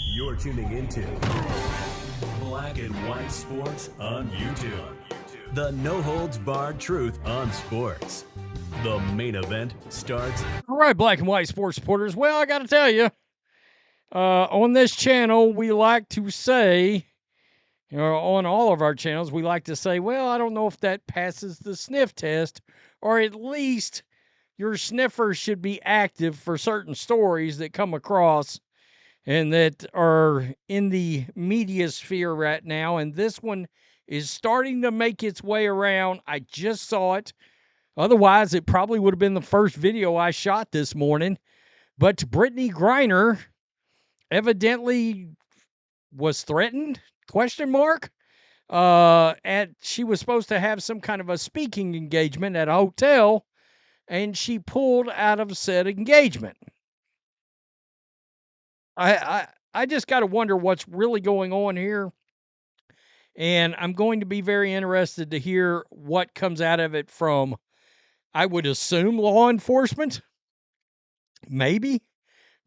You're tuning into Black and White Sports on YouTube. The no-holds-barred truth on sports. The main event starts. All right, Black and White Sports supporters. Well, I got to tell you, on this channel, we like to say, on all of our channels, we like to say, well, I don't know if that passes the sniff test, or at least your sniffer should be active for certain stories that come across and that are in the media sphere right now. And this one is starting to make its way around. I just saw it. Otherwise, it probably would have been the first video I shot this morning. But Brittney Griner evidently was threatened, ? She was supposed to have some kind of a speaking engagement at a hotel, and she pulled out of said engagement. I just got to wonder what's really going on here. And I'm going to be very interested to hear what comes out of it from, I would assume, law enforcement. Maybe.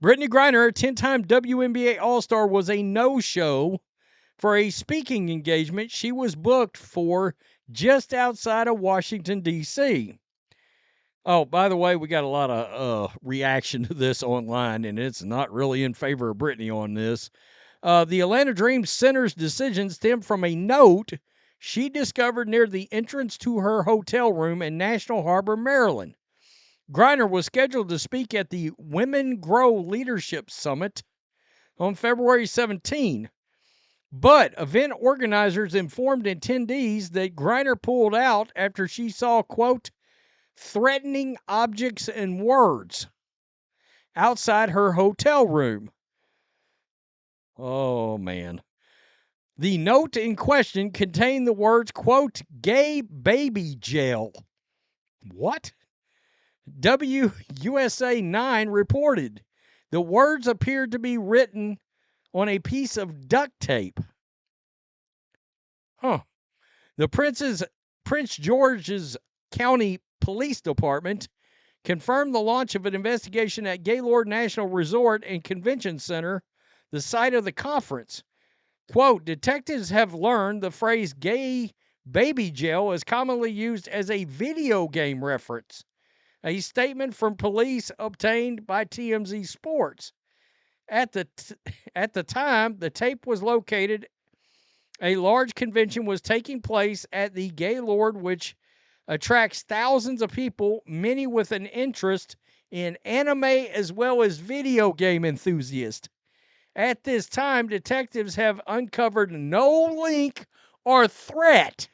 Brittney Griner, a 10-time WNBA All-Star, was a no-show for a speaking engagement she was booked for just outside of Washington, D.C. Oh, by the way, we got a lot of reaction to this online, and it's not really in favor of Brittney on this. The Atlanta Dream Center's decision stemmed from a note she discovered near the entrance to her hotel room in National Harbor, Maryland. Griner was scheduled to speak at the Women Grow Leadership Summit on February 17, but event organizers informed attendees that Griner pulled out after she saw, quote, threatening objects and words outside her hotel room. Oh, man. The note in question contained the words, quote, gay baby jail. What? WUSA 9 reported the words appeared to be written on a piece of duct tape. The Prince George's County Police Department confirmed the launch of an investigation at Gaylord National Resort and Convention Center, the site of the conference. Quote, detectives have learned the phrase gay baby jail is commonly used as a video game reference. A statement from police obtained by TMZ Sports. At the time, the tape was located. A large convention was taking place at the Gaylord, which attracts thousands of people, many with an interest in anime as well as video game enthusiasts. At this time, detectives have uncovered no link or threat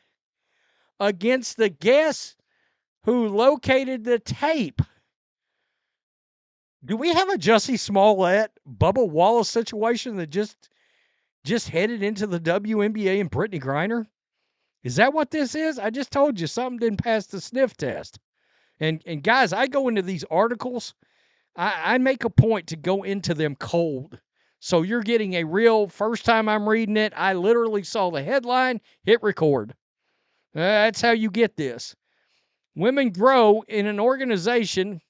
against the guests who located the tape. Do we have a Jussie Smollett, Bubba Wallace situation that just headed into the WNBA and Brittney Griner? Is that what this is? I just told you something didn't pass the sniff test. And guys, I go into these articles. I make a point to go into them cold. So you're getting a real, first time I'm reading it, I literally saw the headline, hit record. That's how you get this. Women Grow is an organization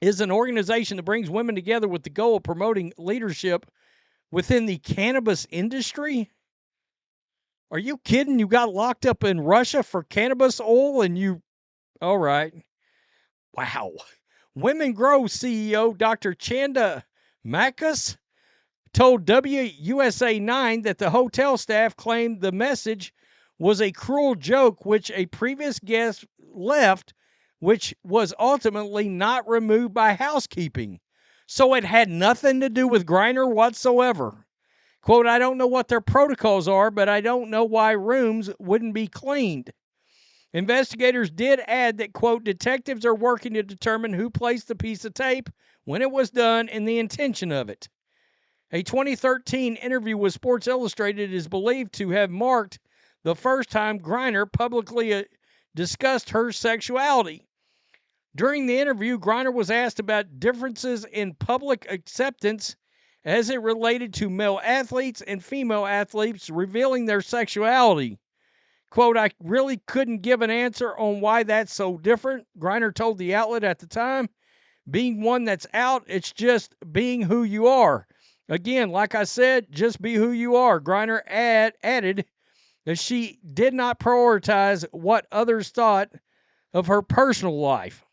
that brings women together with the goal of promoting leadership within the cannabis industry. Are you kidding? You got locked up in Russia for cannabis oil and all right. Wow. Women Grow CEO Dr. Chanda Makas told WUSA 9 that the hotel staff claimed the message was a cruel joke which a previous guest left, which was ultimately not removed by housekeeping. So it had nothing to do with Griner whatsoever. Quote, I don't know what their protocols are, but I don't know why rooms wouldn't be cleaned. Investigators did add that, quote, detectives are working to determine who placed the piece of tape, when it was done, and the intention of it. A 2013 interview with Sports Illustrated is believed to have marked the first time Griner publicly discussed her sexuality. During the interview, Griner was asked about differences in public acceptance as it related to male athletes and female athletes revealing their sexuality. Quote, I really couldn't give an answer on why that's so different, Griner told the outlet at the time. being one that's out. It's just being who you are. Again, like I said, just be who you are. Griner added that she did not prioritize what others thought of her personal life.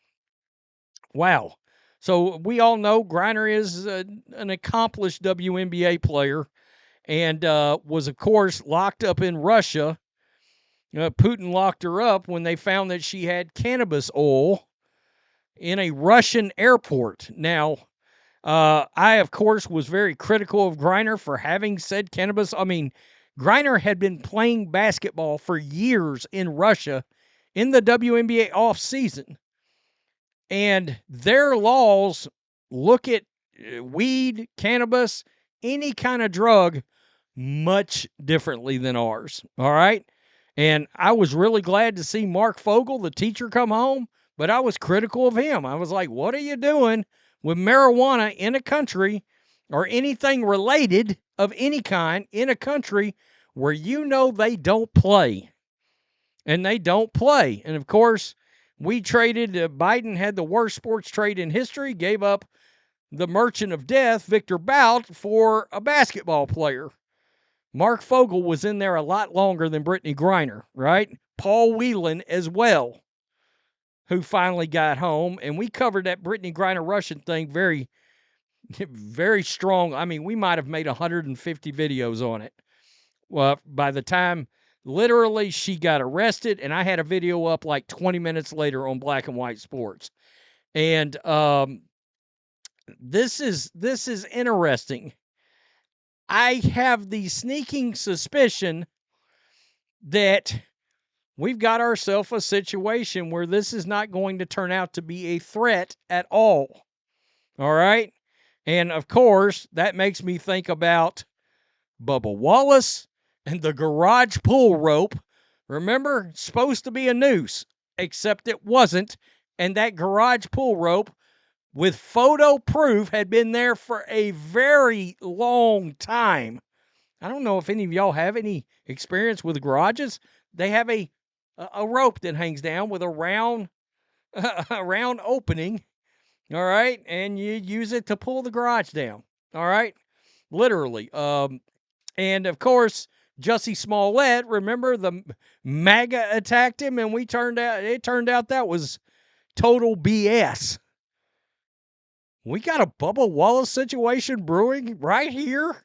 Wow. So we all know Griner is an accomplished WNBA player and was, of course, locked up in Russia. Putin locked her up when they found that she had cannabis oil in a Russian airport. Now, I, of course, was very critical of Griner for having said cannabis. I mean, Griner had been playing basketball for years in Russia in the WNBA offseason. And their laws look at weed, cannabis, any kind of drug much differently than ours. All right. And I was really glad to see Mark Fogel, the teacher, come home, but I was critical of him. I was like, what are you doing with marijuana in a country or anything related of any kind in a country where you know they don't play? And they don't play. And of course, we traded, Biden had the worst sports trade in history, gave up the merchant of death, Victor Bout, for a basketball player. Mark Fogel was in there a lot longer than Brittney Griner, right? Paul Whelan as well, who finally got home. And we covered that Brittney Griner Russian thing very, very strong. I mean, we might have made 150 videos on it. Well, by the time literally she got arrested, and I had a video up like 20 minutes later on Black and White Sports. And this is interesting. I have the sneaking suspicion that we've got ourselves a situation where this is not going to turn out to be a threat at all. All right? And of course, that makes me think about Bubba Wallace and the garage pull rope. Remember, supposed to be a noose, except it wasn't. And that garage pull rope with photo proof had been there for a very long time. I don't know if any of y'all have any experience with garages. They have a rope that hangs down with a round opening, all right? And you use it to pull the garage down, all right? Literally. And, of course, Jussie Smollett, remember the MAGA attacked him, and it turned out that was total BS. We got a Bubba Wallace situation brewing right here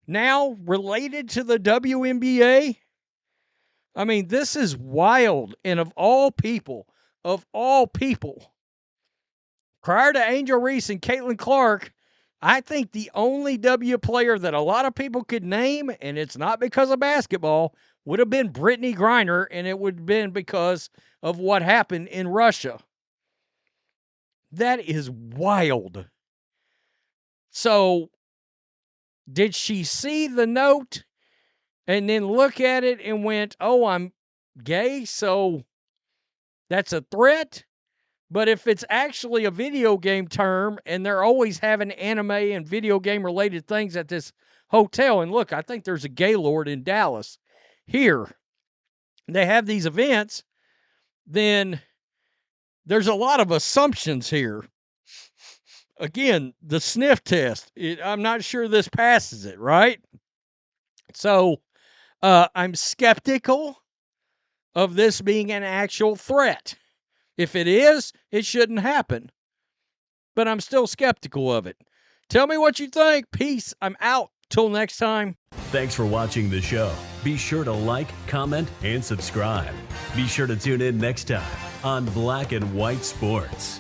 now related to the WNBA. I mean, this is wild. And of all people, prior to Angel Reese and Caitlin Clark, I think the only W player that a lot of people could name, and it's not because of basketball, would have been Brittney Griner, and it would have been because of what happened in Russia. That is wild. So, did she see the note and then look at it and went, oh, I'm gay, so that's a threat? But if it's actually a video game term and they're always having anime and video game related things at this hotel, and look, I think there's a Gaylord in Dallas here, they have these events, then there's a lot of assumptions here. Again, the sniff test, I'm not sure this passes it, right? So I'm skeptical of this being an actual threat. If it is, it shouldn't happen. But I'm still skeptical of it. Tell me what you think. Peace. I'm out. Till next time. Thanks for watching the show. Be sure to like, comment, and subscribe. Be sure to tune in next time on Black and White Sports.